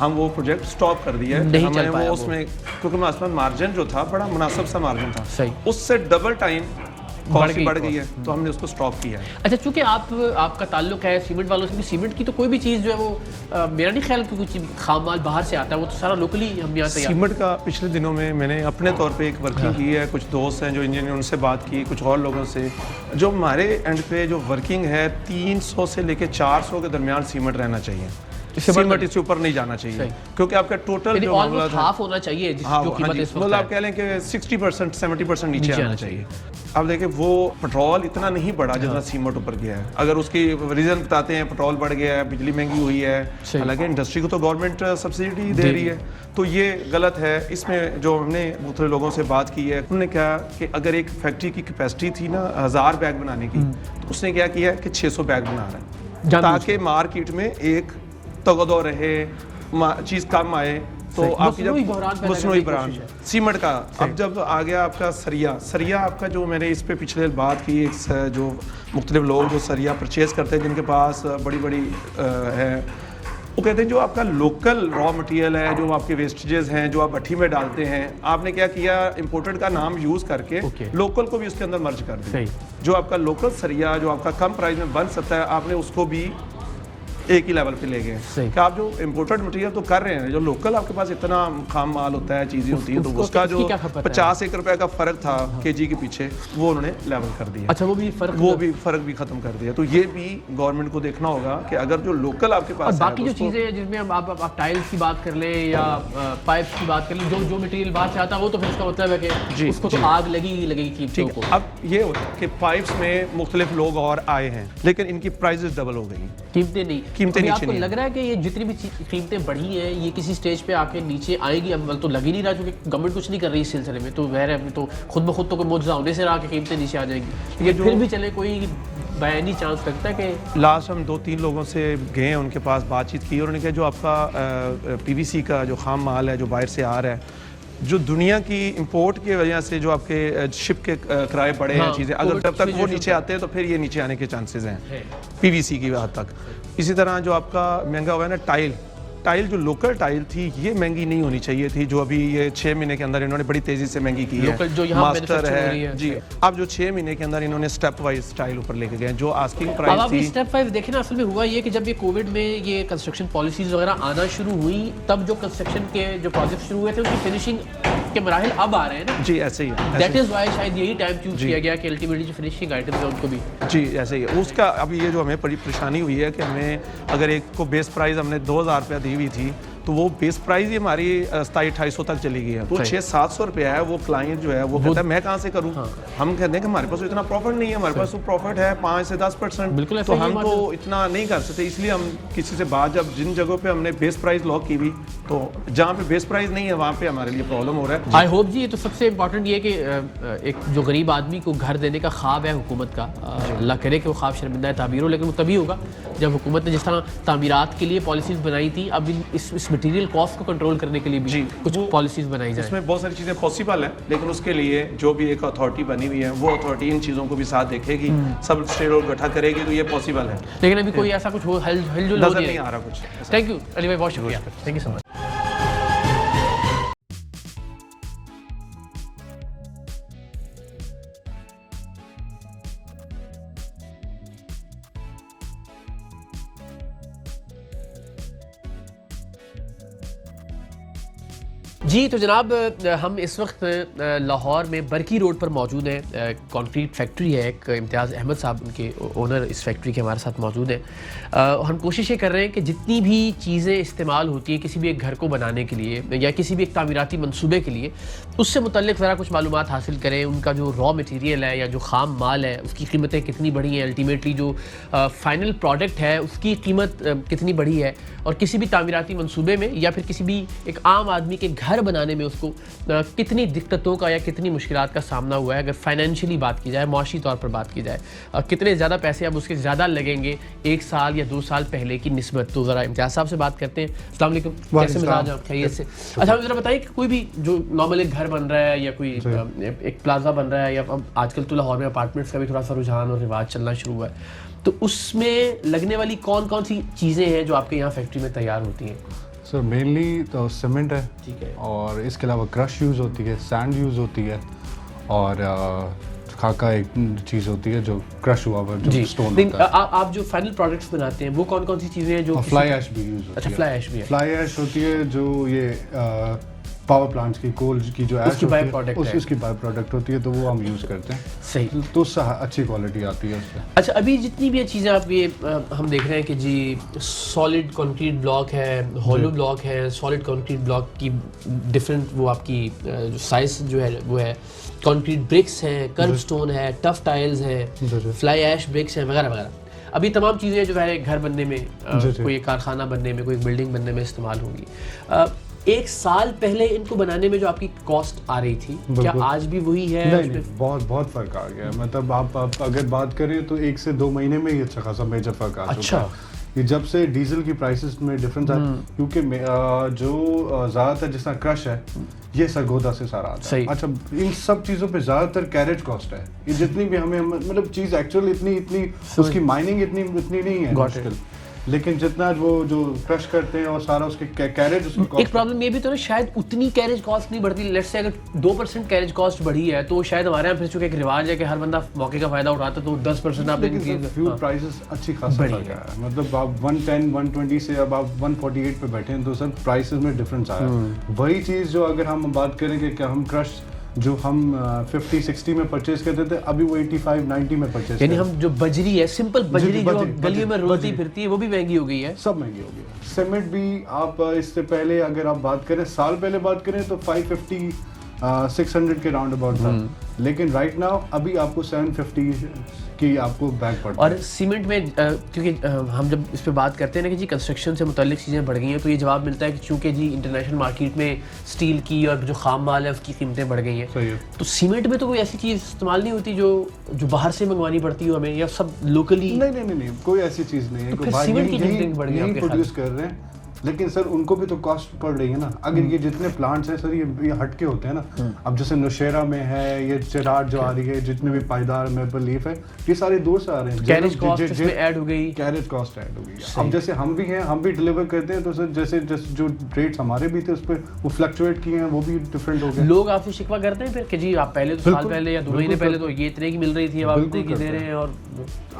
ہم وہ project stop کر دیا ہے. ہمیں وہ اس میں کیونکہ ہمارے پاس مارجن جو تھا بڑا مناسب سا مارجن تھا, اس سے ڈبل ٹائم کاسٹ بڑھ گئی ہے, تو ہم نے اس کو سٹاپ کیا ہے. اچھا, چونکہ آپ کا تعلق ہے سیمنٹ والوں سے بھی, سیمنٹ کی تو کوئی بھی چیز جو ہے وہ میرا نہیں خیال کہ کچھ خام مال باہر سے آتا ہے, وہ تو سارا لوکلی ہم یہاں تیار. سیمنٹ کا پچھلے دنوں میں نے اپنے طور پہ ایک ورکنگ کی ہے, کچھ دوست ہیں جو انجینئر, ان سے بات کی, کچھ اور لوگوں سے. جو ہمارے اینڈ پہ جو ورکنگ ہے 300 سے لے کے 400 کے درمیان سیمنٹ رہنا چاہیے, سیمنٹ اس سے اوپر نہیں جانا چاہیے, کیونکہ آپ کا ٹوٹل جو معاملہ تھا ہاف ہونا چاہیے, جو قیمت اس وقت ہے آپ کہہ لیں کہ 60% 70% نیچے آنا چاہیے. اب دیکھیں وہ پٹرول اتنا نہیں بڑھا جتنا سیمنٹ اوپر گیا ہے. اگر اس کی ریزن بتاتے ہیں پٹرول بڑھ گیا ہے, بجلی مہنگی ہوئی ہے, حالانکہ انڈسٹری کو تو گورنمنٹ سبسڈی دے رہی ہے, تو یہ غلط ہے. اس میں جو ہم نے مختلف لوگوں سے بات کی ہے, انہوں نے کہا کہ اگر ایک فیکٹری کی کیپیسٹی تھی نا 1000 بیگ بنانے کی, تو اس نے کیا کیا کہ 600 بیگ بنا رہا ہے, تاکہ مارکیٹ میں ایک تغدو رہے, چیز کم آئے. تو آپ کی جب مصنوعی بحران سیمنٹ کا, اب جب آ گیا آپ کا سریا آپ کا, جو میں نے اس پہ پچھلے بات کی, جو مختلف لوگ جو سریا پرچیز کرتے ہیں جن کے پاس بڑی بڑی ہے, وہ کہتے ہیں جو آپ کا لوکل را مٹیریل ہے, جو آپ کے ویسٹیجز ہیں جو آپ بھٹی میں ڈالتے ہیں, آپ نے کیا کیا امپورٹڈ کا نام یوز کر کے لوکل کو بھی اس کے اندر مرج کر دیا. جو آپ کا لوکل سریا جو آپ کا کم پرائز میں بن سکتا ہے, آپ نے اس کو بھی ایک ہی لیول پہ لے گئے. کہ آپ جو امپورٹڈ مٹیریل تو کر رہے ہیں, جو لوکل آپ کے پاس اتنا خام مال ہوتا ہے, چیزیں ہوتی ہیں, تو اس کا جو 50 روپے کا فرق تھا کے جی کے پیچھے, وہ انہوں نے لیول کر دیا. اچھا, وہ بھی فرق بھی ختم کر دیا. تو یہ بھی گورنمنٹ کو دیکھنا ہوگا کہ اگر جو لوکل آپ کے پاس باقی جو چیزیں جس میں آپ ٹائلز کی بات کر لیں یا پائپس کی بات کر لیں, جو مٹیریل باہر سے آتا ہے وہ تو پھر اس کا مطلب ہے کہ اس کو تو آگ لگے گی قیمتوں کو. اب یہ ہوتا ہے کہ پائپس میں مختلف لوگ اور آئے ہیں, لیکن ان کی پرائزز ڈبل ہو گئی, قیمتیں نیچے نہیں. لگ رہا ہے کہ یہ جتنی بھی قیمتیں بڑھی ہیں یہ کسی سٹیج پہ آ کے نیچے آئے گی, اب تو لگ ہی نہیں رہا, کیونکہ گورنمنٹ کچھ نہیں کر رہی اس سلسلے میں, تو ظاہر ہے تو خود بخود تو کوئی معجزہ ہونے سے رہا کہ قیمتیں نیچے آ جائیں گی. یہ پھر بھی چلے کوئی بیانی چانس لگتا ہے کہ لاسٹ ہم 2-3 لوگوں سے گئے ہیں, ان کے پاس بات چیت کی, اور انہوں نے کہا جو آپ کا پی وی سی کا جو خام مال ہے جو باہر سے آ رہا ہے, جو دنیا کی امپورٹ کی وجہ سے جو آپ کے شپ کے کرائے بڑے ہیں چیزیں, اگر جب تک وہ نیچے آتے ہیں تو پھر یہ نیچے آنے کے چانسز ہیں پی وی سی کی حد تک. اسی طرح جو آپ کا مہنگا ہوا ہے نا ٹائل جو لوکل ٹائل تھی, یہ مہنگی نہیں ہونی چاہیے تھی, جو ابھی یہ 6 مہینے کے اندر انہوں نے بڑی تیزی سے مہنگی کی ہے. ماسٹر ہے جی, اب جو 6 مہینے کے اندر انہوں نے سٹیپ وائز ٹائل اوپر لے کے گئے, جو آسکنگ پرائس تھی. سٹیپ وائز دیکھیں نا, اصل میں ہوا یہ کہ جب یہ کووڈ میں یہ کنسٹرکشن پالیسیز وغیرہ آنا شروع ہوئی, تب جو کنسٹرکشن کے جو پروجیکٹ شروع ہوئے تھے ان کی فنیشنگ کے مراحل اب آ رہے ہیں نا. جی ایسے ہی ہے, دیٹ از وائی شاید یہی ٹائم چوز کیا گیا کہ الٹیمیٹلی جو فنیشنگ آئٹمز ہیں ان کو بھی. جی ایسے ہی ہے. اس کا ابھی یہ جو ہمیں بڑی پریشانی ہوئی ہے کہ ہمیں اگر ایک کو بیس پرائز ہم نے 2000 روپیہ دی ہوئی تھی, تو وہ بیس پرائز ہی ہماری 2700-2800 تک چلی گئی ہے, تو 600-700 روپیہ ہے. وہ کلائنٹ جو ہے وہ کہتا ہے میں کہاں سے کروں, ہم کہتے ہیں کہ ہمارے پاس اتنا پروفٹ نہیں ہے, ہمارے پاس تو پروفٹ ہے 5 سے 10%, تو ہم تو اتنا نہیں کر سکتے. اس لیے ہم کسی سے بات, جب جن جگہوں پہ ہم نے بیس پرائز لاک کی ہوئی, تو جہاں پہ بیس پرائز نہیں ہے وہاں پہ ہمارے لیے پرابلم ہو رہا ہے. آئی ہوپ جی, یہ تو سب سے امپورٹنٹ یہ کہ ایک جو غریب آدمی کو گھر دینے کا خواب ہے حکومت کا, اللہ کرے کہ وہ خواب شرمندہ تعبیر ہو, لیکن وہ تبھی ہوگا جب حکومت نے جس طرح تعمیرات کے لیے پالیسیز بنائی تھی, اب اس مٹیریل کاسٹ کو کنٹرول کرنے کے لیے بھی کچھ پالیسیز بنائی جائیں. اس میں بہت ساری چیزیں پاسبل ہیں, لیکن اس کے لیے جو بھی ایک اتھارٹی بنی ہوئی ہے, وہ اتھارٹی ان چیزوں کو بھی ساتھ دیکھے گی, سب اسٹیک ہولڈر اکٹھا کرے گی, تو یہ پاسبل ہے. لیکن ابھی کوئی ایسا کچھ ہلجل نظر نہیں آ رہا کچھ. تھینک یو علی بھائی, بہت شکریہ, تھینک یو سو مچ. جی تو جناب, ہم اس وقت لاہور میں برکی روڈ پر موجود ہیں. کانکریٹ فیکٹری ہے ایک, امتیاز احمد صاحب ان کے اونر اس فیکٹری کے ہمارے ساتھ موجود ہیں. ہم کوشش یہ کر رہے ہیں کہ جتنی بھی چیزیں استعمال ہوتی ہیں کسی بھی ایک گھر کو بنانے کے لیے یا کسی بھی ایک تعمیراتی منصوبے کے لیے, اس سے متعلق ذرا کچھ معلومات حاصل کریں. ان کا جو را مٹیریل ہے یا جو خام مال ہے اس کی قیمتیں کتنی بڑھی ہیں, الٹیمیٹلی جو فائنل پروڈکٹ ہے اس کی قیمت کتنی بڑھی ہے, اور کسی بھی تعمیراتی منصوبے میں یا پھر کسی بھی ایک عام آدمی کے گھر بنانے میں اس کو کتنی دقتوں کا یا کتنی مشکلات کا سامنا ہوا ہے. اگر فائنینشلی بات کی جائے, معاشی طور پر بات کی جائے, کتنے زیادہ پیسے اب اس کے زیادہ لگیں گے 1 سال یا 2 سال پہلے کی نسبت. تو ذرا امتیاز صاحب سے بات کرتے ہیں. السلام علیکم, کیسے مزاج ہیں, خیریت سے؟ اچھا ذرا بتائیے کہ کوئی بھی جو نارمل ایک گھر بن رہا ہے یا کوئی ایک پلازا بن رہا ہے, یا اب آج کل تو لاہور میں اپارٹمنٹس کا بھی تھوڑا سا رجحان اور رواج چلنا شروع ہوا ہے, تو اس میں لگنے والی کون کون سی چیزیں ہیں جو آپ کے یہاں فیکٹری میں تیار ہوتی ہیں؟ سر مینلی تو سیمنٹ ہے, ٹھیک ہے, اور اس کے علاوہ کرش یوز ہوتی ہے, سینڈ یوز ہوتی ہے, اور خاکہ ایک چیز ہوتی ہے جو کرش ہوا ہوا جو اسٹون ہوتا ہے. آپ جو فائنل پروڈکٹس بناتے ہیں وہ کون کون سی چیزیں ہیں جو فلائی ایش بھی یوز ہوتی ہے. اچھا, فلائی ایش بھی ہے. فلائی ایش ہوتی ہے جو یہ پاور پلانٹس کی کول کی جو ایش ہوتی ہے اس کی بائی پروڈکٹ ہوتی ہے, تو وہ ہم یوز کرتے ہیں. صحیح, تو اس سے اچھی کوالٹی آتی ہے اس سے. اچھا, ابھی جتنی بھی چیزیں آپ یہ ہم دیکھ رہے ہیں کہ جی سالڈ کنکریٹ بلاک ہے, ہالو بلاک ہے, سالڈ کنکریٹ بلاک کی ڈفرینٹ وہ آپ کی جو سائز جو ہے وہ ہے, کنکریٹ برکس ہیں, کرب سٹون ہے, ٹف ٹائلز ہیں, فلائی ایش برکس ہیں وغیرہ وغیرہ. ابھی تمام چیزیں جو ہے گھر بننے میں, کوئی کارخانہ بننے میں, کوئی بلڈنگ بننے میں استعمال ہوں گی. ایک سال پہلے ان کو بنانے میں جو آپ کی کاسٹ آ رہی تھی, کیا آج بھی وہی ہے؟ نہیں, بہت فرق آ گیا ہے. مطلب آپ اگر بات کریں تو 1 سے 2 مہینے میں ہی اچھا خاصا میجر فرق آ چکا ہے. یہ جب سے ڈیزل کی پرائسز میں ڈفرینس آیا, کیونکہ جو زیادہ تر جس طرح کرش ہے یہ سرگودا سے سارا آتا ہے. اچھا, ان سب چیزوں پہ زیادہ تر کیریج کاسٹ ہے. یہ جتنی بھی ہمیں مطلب چیز ایکچولی اتنی اس کی مائننگ اتنی نہیں ہے مشکل, لیکن جتنا وہ جو کرش کرتے ہیں اور سارا اس کے کیریج, اس کی ایک پرابلم یہ بھی تو نا, شاید اتنی کیریج کاسٹ نہیں بڑھتی. لیٹس سے اگر 2% کیریج کاسٹ بڑھی ہے تو شاید ہمارے یہاں پھر چونکہ ایک رواج ہے کہ ہر بندہ موقع کا فائدہ اٹھاتا ہے, تو 10% آپ فیول پرائسز اچھی خاصا فرق ہے. مطلب آپ 110 120 سے اب آپ 148 پہ بیٹھے ہیں تو سر پرائسز میں ڈفرینس آیا. وہی چیز جو اگر ہم بات کریں کہ کیا ہم کرش جو ہم 50-60 میں پرچیز کرتے تھے, ابھی وہ 85-90 میں پرچیز, یعنی ہم جو بجری ہے, سمپل بجری جو گلیوں میں رولتی پھرتی ہے, وہ بھی مہنگی ہو گئی ہے. سب مہنگی ہو گئی ہے. سیمنٹ بھی آپ اس سے پہلے اگر آپ بات کریں, سال پہلے بات کریں تو 550-600 کے راؤنڈ اباؤٹ تھا, لیکن رائٹ ناؤ ابھی آپ کو 750 کی آپ کو بیگ پڑتا ہے. اور سیمنٹ میں کیونکہ ہم جب اس پہ بات کرتے ہیں نا کہ جی کنسٹرکشن سے متعلق چیزیں بڑھ گئی ہیں, تو یہ جواب ملتا ہے کہ چونکہ جی انٹرنیشنل مارکیٹ میں اسٹیل کی اور جو خام مال ہے اس کی قیمتیں بڑھ گئی ہیں, تو سیمنٹ میں تو کوئی ایسی چیز استعمال نہیں ہوتی جو باہر سے منگوانی پڑتی ہو ہمیں, یا سب لوکلی؟ نہیں, کوئی ایسی چیز نہیں ہے. سیمنٹ کی قیمتیں بڑھ گئی ہیں, پروڈیوس کر رہے ہیں, لیکن سر ان کو بھی تو کاسٹ پڑ رہی ہے نا. اگر یہ جتنے پلانٹس ہیں سر یہ ہٹ کے ہوتے ہیں نا, اب جیسے نوشیرہ میں ہے, یہ چراٹ جو آ رہی ہے, جتنے بھی پائیدار میپل لیف ہے, یہ سارے دور سے آ رہے ہیں. کیریج کاسٹ اس میں ایڈ ہو گئی, کیریج کاسٹ ایڈ ہو گئی. اب جیسے ہم بھی ہیں, ہم بھی ڈلیور کرتے ہیں, تو سر جیسے جو ریٹس ہمارے بھی تھے اس پہ وہ فلکچویٹ کیے ہیں, وہ بھی ڈفرینٹ ہو گئے. لوگ آپ سے شکوہ کرتے ہیں پھر کہ جی آپ پہلے تو سال پہلے یا 2 مہینے پہلے تو یہ اتنے کی مل رہی تھی, اب آپ اتنے کی دے رہے ہیں. اور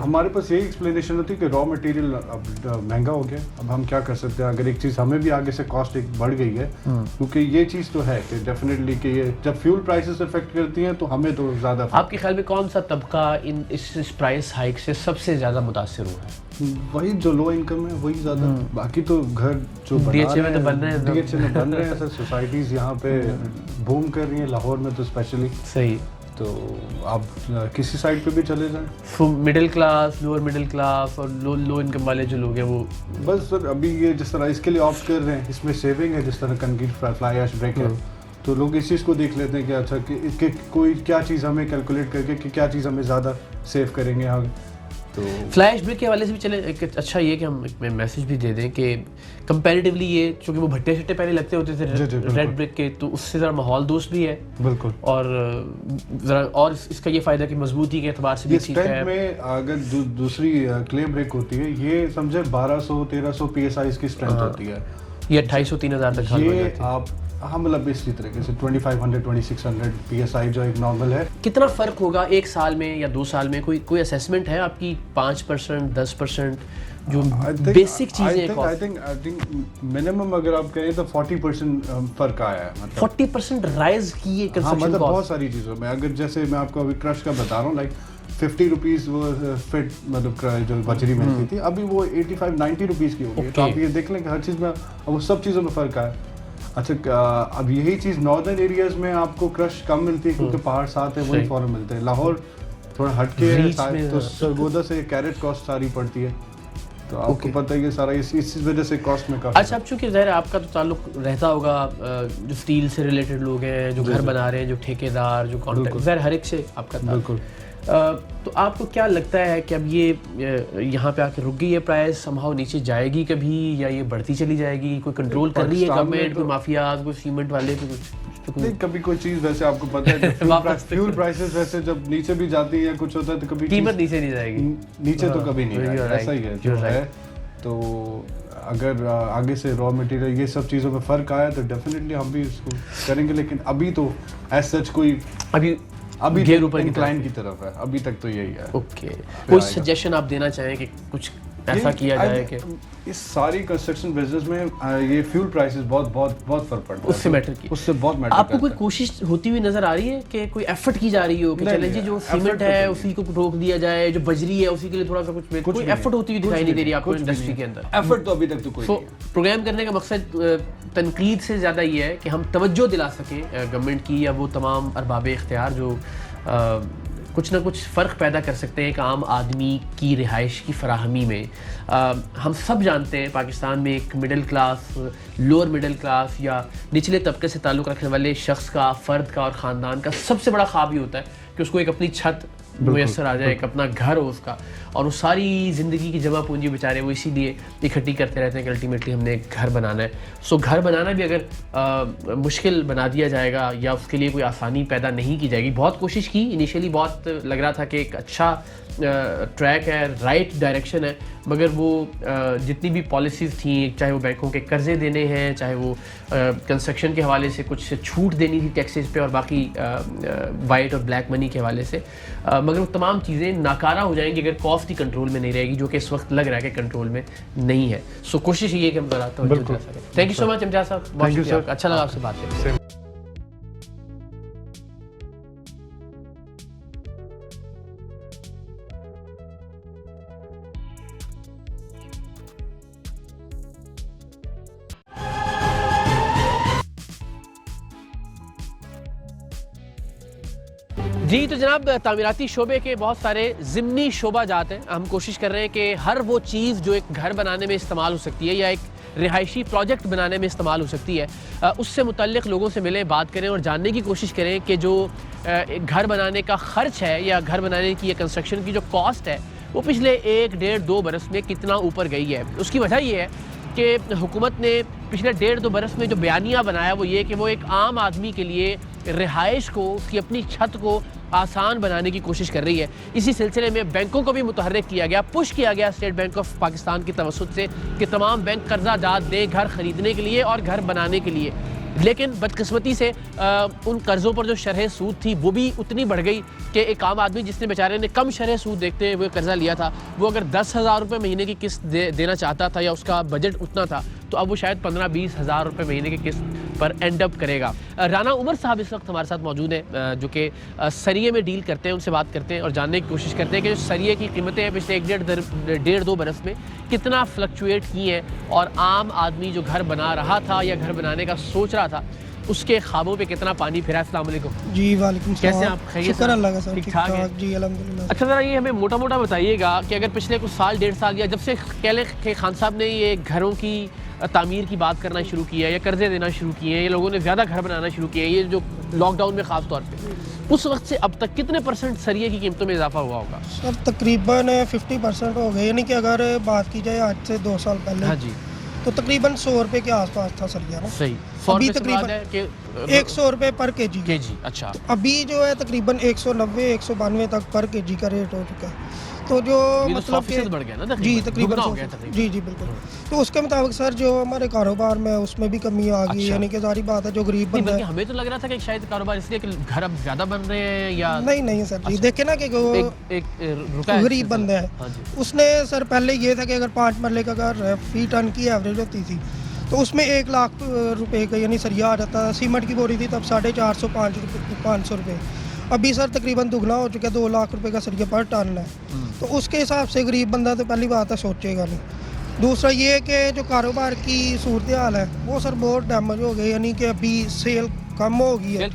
ہمارے پاس یہی ایکسپلینیشن ہوتی ہے کہ را مٹیریل اب مہنگا ہو گیا, اب ہم کیا کر سکتے ہیں. اگر ایک چیز ہمیں بھی آگے سے کاسٹ ایک بڑھ گئی ہے, کیونکہ یہ چیز تو ہے کہ ڈیفینیٹلی کہ یہ جب فیول پرائسز افیکٹ کرتی ہیں تو ہمیں تو زیادہ. آپ کے خیال میں کون سا طبقہ اس پرائس ہائیک سے سب سے زیادہ متاثر ہوا ہے؟ وہی جو لو انکم ہے وہی زیادہ. باقی تو گھر جو ڈی ایچ اے میں تو بن رہے ہیں سر, سوسائٹیز یہاں پہ بوم کر رہی ہیں, لاہور میں تو اسپیشلی. صحیح. تو آپ کسی سائڈ پہ بھی چلے جائیں, middle class, lower middle class اور لو انکم والے جو لوگ ہیں وہ بس سر ابھی یہ جس طرح اس کے لیے آپٹ کر رہے ہیں, اس میں سیونگ ہے, جس طرح کنکریٹ فلائی ایش بریک ہے, تو لوگ اس چیز کو دیکھ لیتے ہیں کہ اچھا کہ کوئی کیا چیز ہمیں کیلکولیٹ کر کے کہ کیا چیز ہمیں زیادہ سیو کریں گے. تو فلائی ایش بریک کے حوالے سے بھی چلیں, ایک اچھا یہ کہ ہم ایک میسج بھی دے دیں کہ کمپیریٹیولی یہ چونکہ وہ بھٹے شٹے پہلے لگتے ہوتے تھے ریڈ بریک کے, تو اس سے ذرا ماحول دوست بھی ہے. بالکل. اور ذرا اور اس کا یہ فائدہ کہ مضبوطی کے اعتبار سے بھی ٹھیک ہے. میں اگر دوسری کلے بریک ہوتی ہے, یہ سمجھے 1200-1300 PSI کی اسٹرینتھ ہوتی ہے, یہ 2500-3000 تک حل ہو جاتی ہے. آپ مطلب اسی طریقے سے 2500-2600 PSI جو ایک نارمل ہے. کتنا فرق ہوگا ایک سال میں یا 2 سال میں؟ کوئی اسیسمنٹ ہے آپ کی؟ 5%, 10% جو بیسک چیزیں؟ آئی تھنک منیمم اگر آپ کہیں تو 40% فرق آیا ہے. مطلب 40% رائز کی یہ کنسٹرکشن مطلب بہت ساری چیزوں میں. اگر جیسے میں آپ کو ابھی کرش کا بتا رہا ہوں, لائک 50 روپیز وہ فٹ مطلب جو بجری ملتی تھی, ابھی وہ 85-90 روپیز کی ہو گئی. تو آپ یہ دیکھ لیں کہ ہر چیز میں وہ سب چیزوں میں فرق آیا. اچھا, اب یہی چیز ناردرن ایریاز میں آپ کو کرش کم ملتی ہے کیونکہ پہاڑ ساتھ ہیں, وہی فوراً ملتے ہیں. لاہور تھوڑا ہٹ کے ہے تو سرگودا سے کیرٹ کاسٹ ساری پڑتی ہے, تو آپ کو پتہ ہے یہ سارا اس وجہ سے کاسٹ میں کافی. اچھا, اب چونکہ ظاہر ہے آپ کا تو تعلق رہتا ہوگا جو اسٹیل سے ریلیٹڈ لوگ ہیں, جو گھر بنا رہے ہیں, جو ٹھیکیدار, جو کانٹریکٹ, ظاہر ہر ایک سے آپ کا بالکل. تو آپ کو کیا لگتا ہے کہ اب یہ یہاں پہ آ کے رک گئی ہے پرائز, سمہاؤ نیچے جائے گی کبھی, یا یہ بڑھتی چلی جائے گی؟ کوئی کنٹرول کر رہی ہے گورنمنٹ, کوئی مافیاز, کوئی سیمنٹ والے, نہیں کبھی کوئی چیز ویسے آپ کو پتہ ہے فیول پرائسز ویسے جب نیچے بھی جاتی ہے کچھ ہوتا ہے تو کبھی قیمت نیچے نہیں جائے گی, نیچے تو کبھی نہیں, ایسا ہی ہے جو ہے. تو اگر آگے سے را مٹیریل یہ سب چیزوں میں فرق آیا تو ڈیفینیٹلی ہم بھی اس کو کریں گے, لیکن ابھی تو ایز سچ کوئی ابھی گیر اوپر انکلائن کی طرف ہے, ابھی تک تو یہی ہے. اوکے, کوئی سجیشن آپ دینا چاہیں کہ کچھ ایسا کیا جائے کہ اس ساری کنسٹرکشن بزنس میں یہ فیول پرائسز بہت فرق پڑتا ہے, اس سے میٹر کی, اس سے بہت میٹر. آپ کو کوئی کوشش ہوتی ہوئی نظر آ رہی ہے کہ کوئی ایفرٹ کی جا رہی ہو کہ چلیں جی جو سیمنٹ ہے اسی کو روک دیا جائے, جو بجری ہے اسی کے لیے تھوڑا سا کچھ کوئی ایفرٹ ہوتی ہوئی دکھائی نہیں دے رہی آپ کو انڈسٹری کے اندر؟ ایفرٹ تو ابھی تک تو کوئی نہیں. پروگرام کرنے کا مقصد تنقید سے زیادہ یہ ہے کہ ہم توجہ دلا سکیں گورنمنٹ کی یا وہ تمام ارباب اختیار جو کچھ نہ کچھ فرق پیدا کر سکتے ہیں ایک عام آدمی کی رہائش کی فراہمی میں. ہم سب جانتے ہیں پاکستان میں ایک middle class, lower middle class یا نچلے طبقے سے تعلق رکھنے والے شخص کا, فرد کا اور خاندان کا سب سے بڑا خواب یہ ہوتا ہے کہ اس کو ایک اپنی چھت میسر آ جائے, ایک اپنا گھر ہو اس کا, اور وہ ساری زندگی کی جمع پونجی بیچارے وہ اسی لیے اکٹھی کرتے رہتے ہیں کہ الٹیمیٹلی ہم نے ایک گھر بنانا ہے. سو گھر بنانا بھی اگر مشکل بنا دیا جائے گا یا اس کے لیے کوئی آسانی پیدا نہیں کی جائے گی, بہت کوشش کی انیشیلی, بہت لگ رہا تھا کہ ایک اچھا ٹریک ہے, رائٹ ڈائریکشن ہے, مگر وہ جتنی بھی پالیسیز تھیں, چاہے وہ بینکوں کے قرضے دینے ہیں, چاہے وہ کنسٹرکشن کے حوالے سے کچھ چھوٹ دینی تھی ٹیکسز پہ اور باقی وائٹ اور بلیک منی کے حوالے سے, مگر وہ تمام چیزیں ناکارہ ہو جائیں گی اگر کاسٹ ہی کنٹرول میں نہیں رہے گی, جو کہ اس وقت لگ رہا ہے کہ کنٹرول میں نہیں ہے. سو کوشش یہ ہے کہ ہم ذرا توجہ دلا سکیں. تھینک یو سو مچ امجاد صاحب, بہت شکریہ, اچھا لگا آپ سے بات کریں. جی تو جناب, تعمیراتی شعبے کے بہت سارے ضمنی شعبہ جات ہیں. ہم کوشش کر رہے ہیں کہ ہر وہ چیز جو ایک گھر بنانے میں استعمال ہو سکتی ہے یا ایک رہائشی پروجیکٹ بنانے میں استعمال ہو سکتی ہے, اس سے متعلق لوگوں سے ملیں, بات کریں اور جاننے کی کوشش کریں کہ جو گھر بنانے کا خرچ ہے یا گھر بنانے کی یا کنسٹرکشن کی جو کاسٹ ہے وہ پچھلے 1-1.5-2 برس میں کتنا اوپر گئی ہے. اس کی وجہ یہ ہے کہ حکومت نے پچھلے 1.5-2 برس میں جو بیانیہ بنایا وہ یہ کہ وہ ایک عام آدمی کے لیے رہائش کو, اس کی اپنی چھت کو آسان بنانے کی کوشش کر رہی ہے. اسی سلسلے میں بینکوں کو بھی متحرک کیا گیا, پش کیا گیا اسٹیٹ بینک آف پاکستان کی توسط سے کہ تمام بینک قرضہ جات دیں گھر خریدنے کے لیے اور گھر بنانے کے لیے. لیکن بدقسمتی سے ان قرضوں پر جو شرح سود تھی وہ بھی اتنی بڑھ گئی کہ ایک عام آدمی جس نے بیچارے نے کم شرح سود دیکھتے ہوئے قرضہ لیا تھا, وہ اگر 10,000 روپے مہینے کی قسط دینا چاہتا تھا یا اس کا بجٹ اتنا تھا تو اب وہ شاید 15-20 ہزار روپے مہینے کی قسط پر اینڈ اپ کرے گا. رانا عمر صاحب اس وقت ہمارے ساتھ موجود ہیں جو کہ سریے میں ڈیل کرتے ہیں, ان سے بات کرتے ہیں اور جاننے کی کوشش کرتے ہیں کہ جو سریے کی قیمتیں پچھلے 1-1.5-2 برس میں کتنا فلکچویٹ کی ہیں اور عام آدمی جو گھر بنا رہا تھا یا گھر بنانے کا سوچ رہا تھا اس کے خوابوں پہ کتنا پانی پھرا. السلام علیکم. جی وعلیکم السلام. کیسے آپ؟ خیریت؟ شکر اللہ کا سر, ٹھیک ٹھاک ہے جی الحمدللہ. اچھا ذرا یہ ہمیں موٹا موٹا بتائیے گا کہ اگر پچھلے کچھ سال 1.5 سال یا جب سے کہہ لیں کہ خان صاحب نے یہ گھروں کی تعمیر کی بات کرنا شروع کیا ہے یا قرضے دینا شروع کیے ہیں یا لوگوں نے زیادہ گھر بنانا شروع کیا ہے, یہ جو لاک ڈاؤن میں خاص طور پہ, اس وقت سے اب تک کتنے % سریے کی قیمتوں میں اضافہ ہوا ہوگا؟ سب تقریباً 50% ہو گئے, یعنی کہ اگر بات کی جائے آج سے 2 سال پہلے, ہاں جی, تو تقریباً 100 روپے کے آس پاس تھا سریا نا. صحیح, ابھی تقریباً 100 روپے پر کے جی. اچھا, ابھی جو ہے تقریباً 190-192 تک پر کے جی کا ریٹ ہو چکا ہے. تو جو مطلب کہ بڑھ گیا نا, جی تقریباً جی بالکل. تو اس کے مطابق سر جو ہمارے کاروبار میں اس میں بھی کمی آ گئی, یعنی کہ ظاہری بات ہے جو غریب بندہ ہے, ہمیں تو لگ رہا تھا کہ شاید کاروبار اس لیے کہ گھر اب زیادہ بن رہے ہیں یا نہیں سر جی, دیکھیں نا کہ غریب بندہ ہے, اس نے سر پہلے یہ تھا کہ اگر 5 مرلے کا گھر فی ٹن کی ایوریج ہوتی تھی تو اس میں 1 لاکھ روپے کا یعنی سریا آ جاتا تھا. سیمنٹ کی بوری تھی تب 450-500 روپے. ابھی سر تقریباً دگنا ہو چکا ہے, 2 لاکھ روپے کا سریا پر ٹن ہے. تو اس کے حساب سے غریب بندہ تو پہلی بات ہے سوچے گا نہیں. دوسرا یہ کہ جو کاروبار کی صورتحال ہے وہ سر بہت ڈیمیج ہو گئی, یعنی کہ ابھی سیل کم ہو گئی ہے,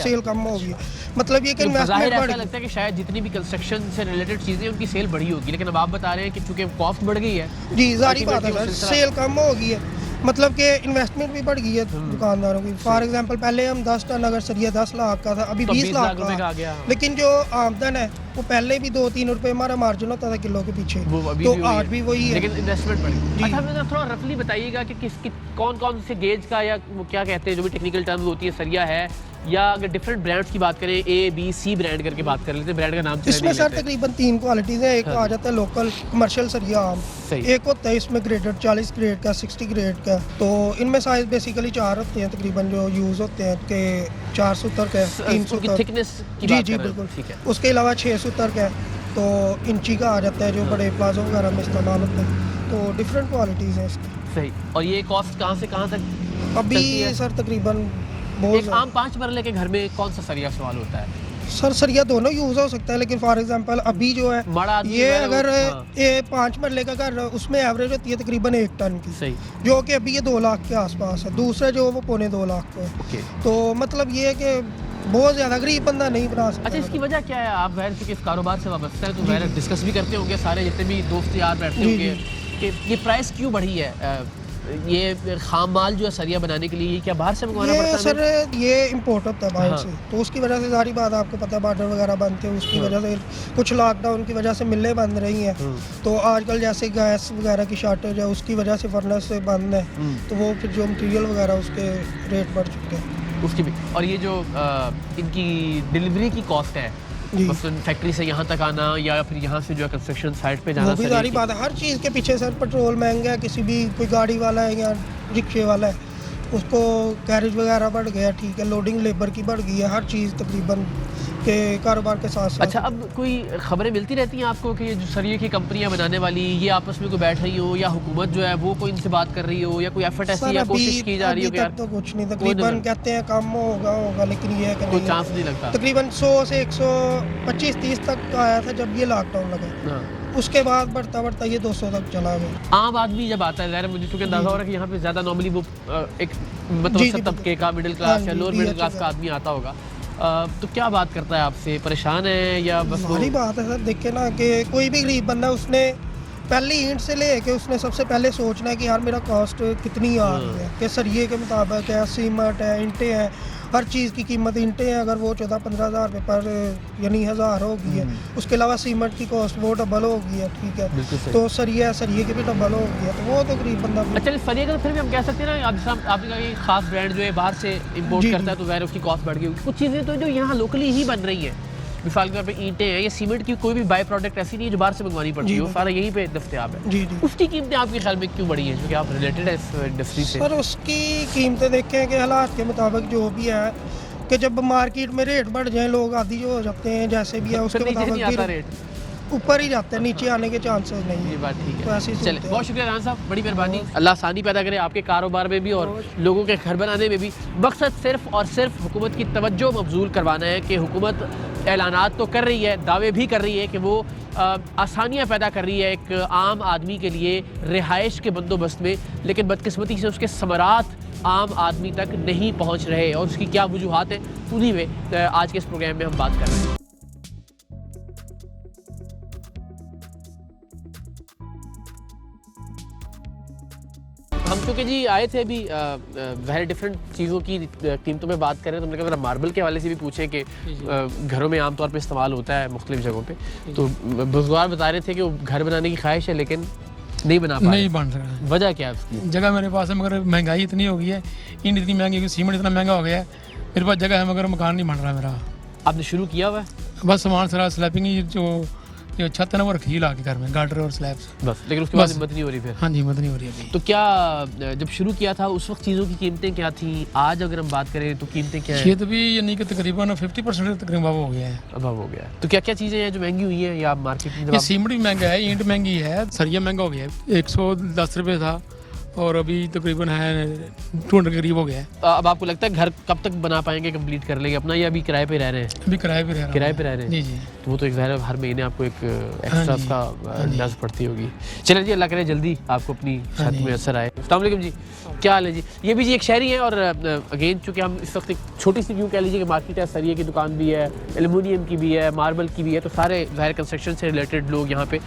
سیل کم ہو گئی ہے. مطلب یہ کہ انویسٹمنٹ بڑھ گئی. لگتا ہے کہ شاید جتنی بھی کنسٹرکشن سے ریلیٹڈ چیزیں ان کی سیل بڑھی ہوگی, لیکن اب آپ بتا رہے ہیں کہ چونکہ کاسٹ بڑھ گئی ہے. جی ظاہری بات ہے سر, سیل کم ہو گئی ہے, مطلب کہ انویسٹمنٹ بھی بڑھ گئی ہے دکانداروں کی. فار ایگزامپل پہلے ہم 10 ٹن اگر سریا 10 لاکھ کا تھا, ابھی 20 لاکھ کا آ گیا. لیکن جو آمدن ہے وہ پہلے بھی 2-3 روپے ہمارا مارجن ہوتا تھا کلو کے پیچھے, تو آج بھی وہی ہے, لیکن انویسٹمنٹ بڑھی. اچھا مجھے تھوڑا رفلی بتائیے گا کہ کون سے گیج کا یا وہ کیا کہتے ہیں جو بھی ٹیکنیکل ٹرمز ہوتی ہے سریا ہے یا اگر ڈفرینٹ برانڈس کی بات کریں اے بی سی برانڈ کر کے بات کر لیتے ہیں, برانڈ کا نام اس میں سر تقریباً 3 کوالٹیز ہیں. ایک آ جاتا ہے لوکل کمرشل سریا عام, ایک ہوتا ہے اس میں گریڈڈ 40 گریڈ کا 60 گریڈ کا. تو ان میں سائز بیسیکلی 4 ہوتے ہیں تقریباً جو یوز ہوتے ہیں, کہ 4 ستر کا 3 ستر تھکنس کی جی بات جی کر رہے ہیں. بالکل. اس کے علاوہ 6 ستر کا ہے, تو انچی کا آ جاتا ہے جو بڑے پلازو وغیرہ میں استعمال ہوتے ہیں. تو ڈفرینٹ کوالٹیز ہیں اس کی. صحیح. اور یہ کاسٹ کہاں سے کہاں تک ابھی سر تقریباً ایک عام 5 مرلے کے گھر میں کون سا سریا استعمال ہوتا ہے؟ سر سریا دونوں یوز ہو سکتا ہے, لیکن فار ایگزامپل ابھی جو ہے یہ اگر 5 مرلے کا گھر, اس میں ایوریج ہوتی ہے تقریباً 1 ٹن کی, جو کہ ابھی یہ 2 لاکھ کے آس پاس ہے. دوسرے جو وہ 2.25 لاکھ کا ہے. تو مطلب یہ ہے کہ بہت زیادہ غریب بندہ نہیں بنا سکتا. اچھا, اس کی وجہ کیا ہے؟ آپ ظاہر سے اس کاروبار سے وابستہ ہے تو ظاہر ڈسکس بھی کرتے ہوں گے سارے جتنے بھی دوست یار بیٹھتے ہوں گے کہ یہ پرائس کیوں بڑھی ہے. یہ خام مال جو ہے سریا بنانے کے لیے کیا باہر سے منگوانا پڑتا ہے؟ سر یہ امپورٹ ہوتا ہے باہر سے, تو اس کی وجہ سے ساری بات آپ کو پتہ ہے بارڈر وغیرہ بنتے ہیں, اس کی وجہ سے کچھ لاک ڈاؤن کی وجہ سے ملیں بند رہی ہیں. تو آج کل جیسے گیس وغیرہ کی شارٹیج ہے, اس کی وجہ سے فرنس سے بند ہے, تو وہ پھر جو مٹیریل وغیرہ اس کے ریٹ بڑھ چکے ہیں اس کی بھی. اور یہ جو ان کی ڈلیوری کی کاسٹ ہے, مثلاً فیکٹری سے یہاں تک آنا یا پھر یہاں سے جو ہے کنسٹرکشن سائٹ پہ جانا, وہ بھی ساری بات ہے. ہر چیز کے پیچھے سر پیٹرول مہنگا ہے, کسی بھی کوئی گاڑی والا ہے یا رکشے والا ہے اس کو گیریج وغیرہ بڑھ گیا, ٹھیک ہے, لوڈنگ لیبر کی بڑھ گئی ہے, ہر چیز تقریباً کے کاروبار کے ساتھ. اچھا, اب کوئی خبریں ملتی رہتی ہیں آپ کو کہ یہ جو سریے کی کمپنیاں بنانے والی یہ آپس میں کوئی بیٹھ رہی ہو, یا حکومت جو ہے وہ کوئی ان سے بات کر رہی ہو, یا کوئی ایفرٹ ایسی یا کوشش کی جا رہی ہو؟ ابھی تک تو کچھ نہیں, تقریباً کہتے ہیں کام ہوگا, لیکن یہ ہے کہ کوئی چانس نہیں لگتا. تقریباً 100 سے 125-30 تک آیا تھا جب یہ لاک ڈاؤن لگا, اس کے بعد بڑھتا بڑھتا یہ 200 تک چلا گیا. عام آدمی جب آتا ہے, ظاہر مجھے چونکہ اندازہ ہو رہا ہے کہ یہاں پہ زیادہ نارملی وہ ایک متوسط طبقے کا, مڈل کلاس یا لوور مڈل کلاس کا آدمی آتا ہوگا, تو کیا بات کرتا ہے آپ سے؟ پریشان ہے یا بس وہی بات ہے سر؟ دیکھیں نا کہ کوئی بھی غریب بندہ اس نے پہلی اینٹ سے لے کے اس نے سب سے پہلے سوچنا ہے کہ یار میرا کاسٹ کتنی آ رہی ہے, کہ سریے کے مطابق ہے, سیمنٹ ہے, اینٹیں ہیں, ہر چیز کی قیمت. اینٹیں ہیں اگر وہ 14-15 ہزار روپے پر یعنی 1000 ہوگی ہے, اس کے علاوہ سیمنٹ کی کاسٹ وہ ڈبل ہوگی ہے, ٹھیک ہے, تو سریے کی بھی ڈبل ہوگی ہے, تو وہ تو غریب بندہ. اچھا, سریے کا پھر بھی ہم کہہ سکتے ہیں نا, آپ نے کہا کہ خاص برانڈ جو ہے باہر سے امپورٹ کرتا ہے تو ظاہر اس کی کاسٹ بڑھ گئی. کچھ چیزیں تو جو یہاں لوکلی ہی بن رہی ہیں, مثال کے طور پہ اینٹیں ہیں یا سیمنٹ کی کوئی بھی بائی پروڈکٹ ایسی نہیں ہے جو باہر سے منگوانی پڑتی ہے, وہ سارا یہیں پہ دستیاب ہے. اس کی قیمتیں آپ کے خیال میں کیوں بڑھی ہیں, کیونکہ آپ ریلیٹڈ ہے اس انڈسٹری سے؟ سر اس کی قیمتیں دیکھیں کہ حالات کے مطابق جو بھی ہے, کہ جب مارکیٹ میں ریٹ بڑھ جائیں لوگ عادی جو ہو جاتے ہیں جیسے بھی ہے, اس کے مطابق ریٹ اوپر ہی جاتے ہیں, نیچے آنے کے چانسز نہیں. یہ بات ٹھیک ہے. چلیں, بہت شکریہ رحمان صاحب, بڑی مہربانی. اللہ آسانی پیدا کرے آپ کے کاروبار میں بھی اور لوگوں کے گھر بنانے میں بھی. مقصد صرف اور صرف حکومت کی توجہ مبذول کروانا ہے کہ حکومت اعلانات تو کر رہی ہے, دعوے بھی کر رہی ہے کہ وہ آسانیاں پیدا کر رہی ہے ایک عام آدمی کے لیے رہائش کے بندوبست میں, لیکن بدقسمتی سے اس کے ثمرات عام آدمی تک نہیں پہنچ رہے, اور اس کی کیا وجوہات ہیں انہی میں آج کے اس پروگرام میں ہم بات کر رہے ہیں. ہم کیونکہ جی آئے تھے ابھی ظاہر ڈفرینٹ چیزوں کی قیمتوں میں بات کریں, تو ہم نے کہا ذرا ماربل کے حوالے سے بھی پوچھیں کہ گھروں میں عام طور پہ استعمال ہوتا ہے مختلف جگہوں پہ, تو بزرگوار بتا رہے تھے کہ وہ گھر بنانے کی خواہش ہے لیکن نہیں بنا پا رہے. نہیں بن رہا. وجہ کیا ہے اس کی؟ جگہ میرے پاس ہے مگر مہنگائی اتنی ہو گئی ہے, اینٹ اتنی مہنگی ہوگی, سیمنٹ اتنا مہنگا ہو گیا ہے, میرے پاس جگہ ہے مگر مکان نہیں بن رہا میرا. آپ نے شروع کیا ہوا ہے؟ بس سامان سرا سلیپنگ ہی جو چھت ہے نا وہ رکھی لا کے گھر میں, گارڈر اور سلیبس بس, لیکن اس کے بعد ہمت نہیں ہو رہی پھر. ہاں جی, ہمت نہیں ہو رہی ابھی. تو کیا جب شروع کیا تھا اس وقت چیزوں کی قیمتیں کیا تھیں, آج اگر ہم بات کریں تو قیمتیں کیا ہیں؟ یہ تو بھی یعنی کہ تقریباً 50% تقریباً اب ہو گیا ہے. اب ہو گیا ہے. تو کیا کیا چیزیں ہیں جو مہنگی ہوئی ہیں یا مارکیٹ میں؟ سیمنٹ بھی مہنگا ہے, اینٹ مہنگی ہے, سریا مہنگا ہو گیا ہے, 110 روپے تھا اور ابھی تقریباً ہے 200 کے قریب ہو گیا ہے. اب آپ کو لگتا ہے گھر کب تک بنا پائیں گے, کمپلیٹ کر لیں گے اپنا, یا ابھی کرائے پہ رہ رہے ہیں؟ ابھی کرائے پہ رہ رہے ہیں. جی جی. تو وہ تو ایک ظاہر ہر مہینے آپ کو ایک ایکسٹرا کا نظر پڑتی ہوگی. چلیں جی, اللہ کرے جلدی آپ کو اپنی چھت میں اثر آئے. السلام علیکم جی, کیا حال ہے جی؟ یہ بھی جی ایک شہری ہیں, اور اگین چونکہ ہم اس وقت ایک چھوٹی سی کیوں کہہ لیجیے کہ مارکیٹ ہے, سریے کی دکان بھی ہے, ایلومینیم کی بھی ہے, ماربل کی بھی ہے, تو سارے ظاہر کنسٹرکشن سے ریلیٹڈ لوگ یہاں پہ,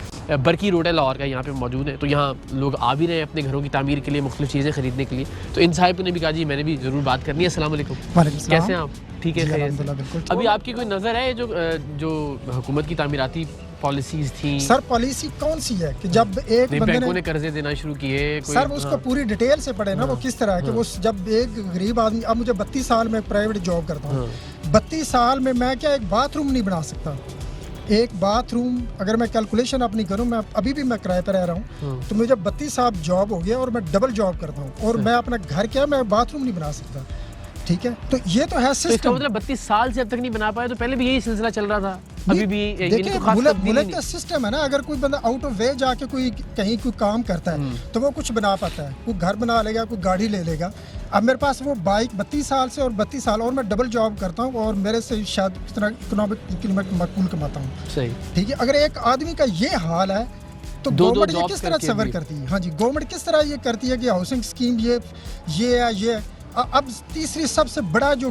برکی روڈ ہے لاہور کا, یہاں پہ موجود ہیں. تو یہاں لوگ آ بھی رہے ہیں اپنے گھروں کی تعمیر کے لیے, مختلف چیزیں خریدنے کے لیے. تو ان صاحب نے بھی کہا جی میں نے بھی ضرور بات کرنی ہے. السلام علیکم. وعلیکم السلام. کیسے ہیں آپ؟ ٹھیک ہے جی خیریت الحمدللہ سے؟ بالکل. ابھی آپ کی کوئی نظر ہے جو حکومت کی تعمیراتی پالیسیز تھیں؟ سر پالیسی کون سی ہے کہ جب ایک بندے بینکوں نے قرضے دینا شروع کیے؟ سر اس کو پوری ڈیٹیل سے پڑھے نا وہ کس طرح ہے کہ وہ جب ایک غریب آدمی, اب مجھے 32 سال میں پرائیویٹ جاب کرتا ہوں, 32 سال میں میں کیا ایک باتھ روم نہیں بنا سکتا. ایک باتھ روم اگر میں کیلکولیشن اپنی کروں, میں ابھی بھی میں کرائے پہ رہ رہا ہوں, تو مجھے 32 سال جاب ہو گیا اور میں ڈبل جاب کرتا ہوں, اور میں اپنا گھر کیا میں باتھ روم نہیں بنا سکتا. ٹھیک ہے, تو یہ تو ہے سسٹم. اس کا مطلب 32 سال سے اب تک نہیں بنا پائے, تو پہلے بھی یہی سلسلہ چل رہا تھا, ابھی بھی دیکھیں ملک کا سسٹم ہے نا. اگر کوئی بندہ آؤٹ آف وے جا کے کوئی کہیں کوئی کام کرتا ہے تو وہ کچھ بنا پاتا ہے, کوئی گھر بنا لے گا, کوئی گاڑی لے لے گا. اب میرے پاس وہ بائک 32 سال سے اور 32 سال اور میں ڈبل جاب کرتا ہوں, اور میرے سے شاید اس طرح اکنامک مقبول کماتا ہوں. صحیح, ٹھیک ہے. اگر ایک آدمی کا یہ حال ہے تو گورنمنٹ یہ کس طرح صبر کرتی ہے؟ ہاں جی, گورنمنٹ کس طرح یہ کرتی ہے کہ ہاؤسنگ اسکیم یہ اب تیسری سب سے بڑا جو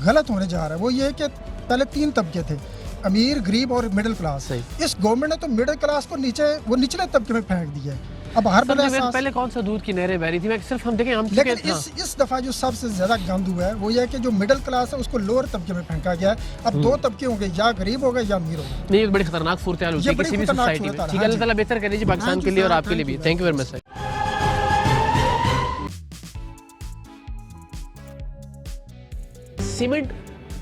غلط ہونے جا رہا ہے وہ یہ کہ پہلے 3 طبقے تھے, امیر, غریب اور مڈل کلاس. اس گورنمنٹ نے تو مڈل کلاس کو نچلے طبقے میں پھینک دیا ہے. اب ہر بندہ پہلے کون سا دودھ کی نہریں بہ رہی تھی, میں صرف ہم دیکھیں ہم, لیکن اس دفعہ جو سب سے زیادہ گند ہوا ہے وہ یہ ہے کہ جو مڈل کلاس ہے اس کو لوور طبقے میں پھینکا گیا ہے. اب 2 طبقے ہوں گے, یا غریب ہوگا یا امیر ہوگا. نہیں, بڑی خطرناک صورتحال ہوتی ہے کسی بھی سوسائٹی میں. ٹھیک ہے, اللہ تعالیٰ بہتر کر لیجیے پاکستان کے لیے اور آپ کے لیے بھی. Thank you very much sir. Cement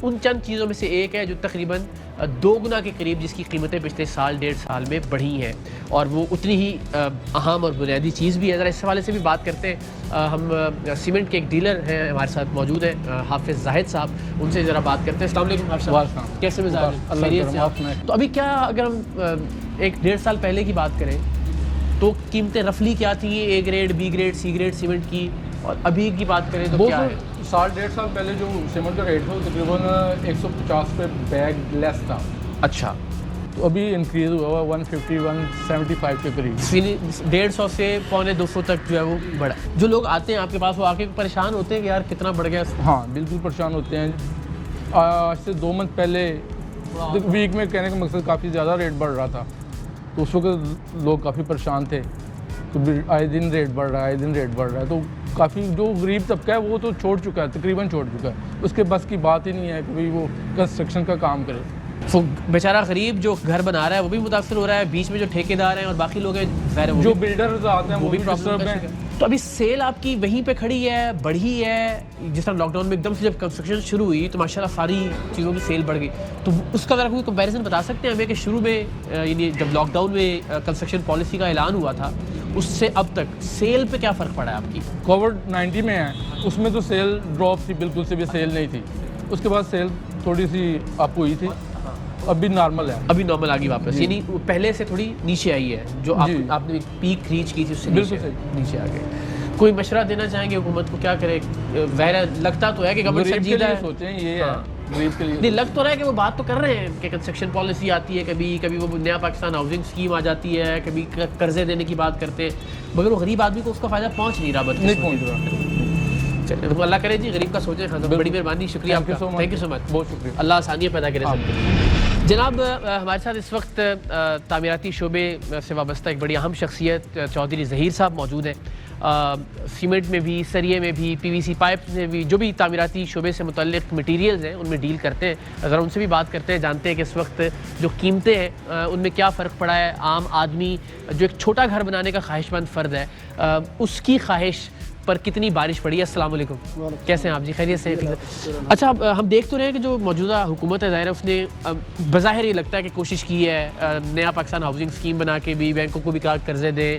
ان چند چیزوں میں سے ایک ہے جو تقریباً 2 گنا کے قریب جس کی قیمتیں پچھلے سال 1.5 سال میں بڑھی ہیں, اور وہ اتنی ہی اہم اور بنیادی چیز بھی ہے. ذرا اس حوالے سے بھی بات کرتے ہیں. ہم سیمنٹ کے ایک ڈیلر ہیں ہمارے ساتھ موجود ہیں, حافظ زاہد صاحب, ان سے ذرا بات کرتے ہیں. السلام علیکم حافظ صاحب, کیسے مزاج؟ خیریت سے آپ؟ تو ابھی کیا, اگر ہم ایک 1.5 سال پہلے کی بات کریں تو قیمتیں رفلی کیا تھیں, A grade, B grade, C grade cement کی, اور ابھی کی بات کریں تو کیا ہے؟ 1.5 سال پہلے جو سیمنٹ کا ریٹ تھا وہ تقریباً 150 روپے بیگ لیس تھا. اچھا, تو ابھی انکریز ہوا ہوا 150 175 کے قریب. 150 سے 150 تک جو ہے وہ بڑھا. جو لوگ آتے ہیں آپ کے پاس وہ آ کے پریشان ہوتے ہیں کہ یار کتنا بڑھ گیا؟ ہاں بالکل پریشان ہوتے ہیں. آج سے 2 منتھ پہلے ویک میں کہنے کا مقصد کافی زیادہ ریٹ بڑھ رہا تھا, تو اس وقت لوگ کافی پریشان تھے. تو آئے دن ریٹ بڑھ رہا ہے, آئے دن ریٹ بڑھ رہا ہے. تو کافی جو غریب طبقہ ہے وہ تو چھوڑ چکا ہے, تقریباً چھوڑ چکا ہے. اس کے بس کی بات ہی نہیں ہے کہ وہ کنسٹرکشن کا کام کرے. وہ بیچارہ غریب جو گھر بنا رہا ہے وہ بھی متاثر ہو رہا ہے, بیچ میں جو ٹھیکیدار ہیں اور باقی لوگ ہیں جو بلڈرز آتے ہیں وہ بھی ڈسٹرب ہیں. تو ابھی سیل آپ کی وہیں پہ کھڑی ہے, بڑھی ہے؟ جس طرح لاک ڈاؤن میں ایک دم سے جب کنسٹرکشن شروع ہوئی تو ماشاءاللہ ساری چیزوں کی سیل بڑھ گئی, تو اس کا ذرا کوئی کمپیریزن بتا سکتے ہیں ہمیں کہ شروع میں یعنی جب لاک ڈاؤن میں کنسٹرکشن پالیسی کا اعلان ہوا تھا اس سے اب تک سیل پہ کیا فرق پڑا ہے آپ کی؟ کووڈ-19 میں ہے, اس میں تو سیل ڈراپ تھی, بالکل سے بھی سیل نہیں تھی. اس کے بعد سیل تھوڑی سی اپ ہوئی تھی, ابھی نارمل ہے. ابھی نارمل آ گئی واپس, یعنی پہلے سے تھوڑی نیچے آئی ہے. جو آپ نے پیک ریچ کی تھی اس سے نیچے آ گئی. کوئی مشورہ دینا چاہیں گے حکومت کو, کیا کرے؟ لگتا تو ہے کہ گورنمنٹ سنجیدہ ہے, سوچیں یہ ہے غریب کے لیے. نہیں, لگ تو رہا ہے کہ وہ بات تو کر رہے ہیں کہ کنسٹرکشن پالیسی آتی ہے, کبھی وہ نیا پاکستان ہاؤسنگ اسکیم آ جاتی ہے, کبھی قرضے دینے کی بات کرتے ہیں, مگر وہ غریب آدمی کو اس کا فائدہ پہنچ نہیں رہا. نہیں پہنچ رہا. چلے اللہ کرے جی غریب کا سوچیں. بڑی مہربانی, شکریہ آپ کا, تھینک یو سو مچ, بہت شکریہ. اللہ آسانیاں پیدا کرے سب کو. جناب ہمارے ساتھ اس وقت تعمیراتی شعبے سے وابستہ ایک بڑی اہم شخصیت چودھری ظہیر صاحب موجود ہیں. سیمنٹ میں بھی, سریے میں بھی, پی وی سی پائپ میں بھی, جو بھی تعمیراتی شعبے سے متعلق مٹیریلز ہیں ان میں ڈیل کرتے ہیں. اگر ان سے بھی بات کرتے ہیں, جانتے ہیں کہ اس وقت جو قیمتیں ہیں ان میں کیا فرق پڑا ہے. عام آدمی جو ایک چھوٹا گھر بنانے کا خواہش مند فرد ہے, اس کی خواہش پر کتنی بارش پڑی ہے. السلام علیکم, کیسے ہیں آپ جی؟ خیریت سے؟ اچھا, ہم دیکھ تو رہے ہیں کہ جو موجودہ حکومت ہے ظاہر ہے اس نے بظاہر یہ لگتا ہے کہ کوشش کی ہے, نیا پاکستان ہاؤسنگ اسکیم بنا کے بھی بینکوں کو بھی کہا قرضے دیں,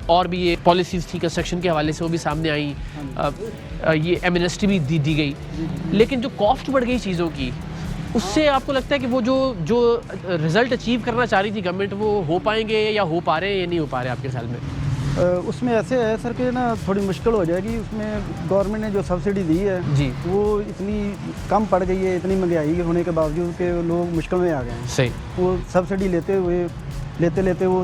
اور بھی یہ پالیسیز تھی کنسٹرکشن کے حوالے سے وہ بھی سامنے آئیں, یہ ایمنسٹی بھی دی گئی. لیکن جو کاسٹ بڑھ گئی چیزوں کی, اس سے آپ کو لگتا ہے کہ وہ جو رزلٹ اچیو کرنا چاہ رہی تھی گورنمنٹ وہ ہو پائیں گے یا ہو پا رہے ہیں یا نہیں ہو پا رہے آپ کے خیال میں؟ اس میں ایسے ہے سر کہ نا تھوڑی مشکل ہو جائے گی. اس میں گورنمنٹ نے جو سبسڈی دی ہے جی وہ اتنی کم پڑ گئی ہے, اتنی مہنگائی ہونے کے باوجود کہ لوگ مشکل میں آ گئے ہیں. صحیح, وہ سبسڈی لیتے وہ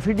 FED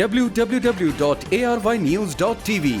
www.arYnews.tv।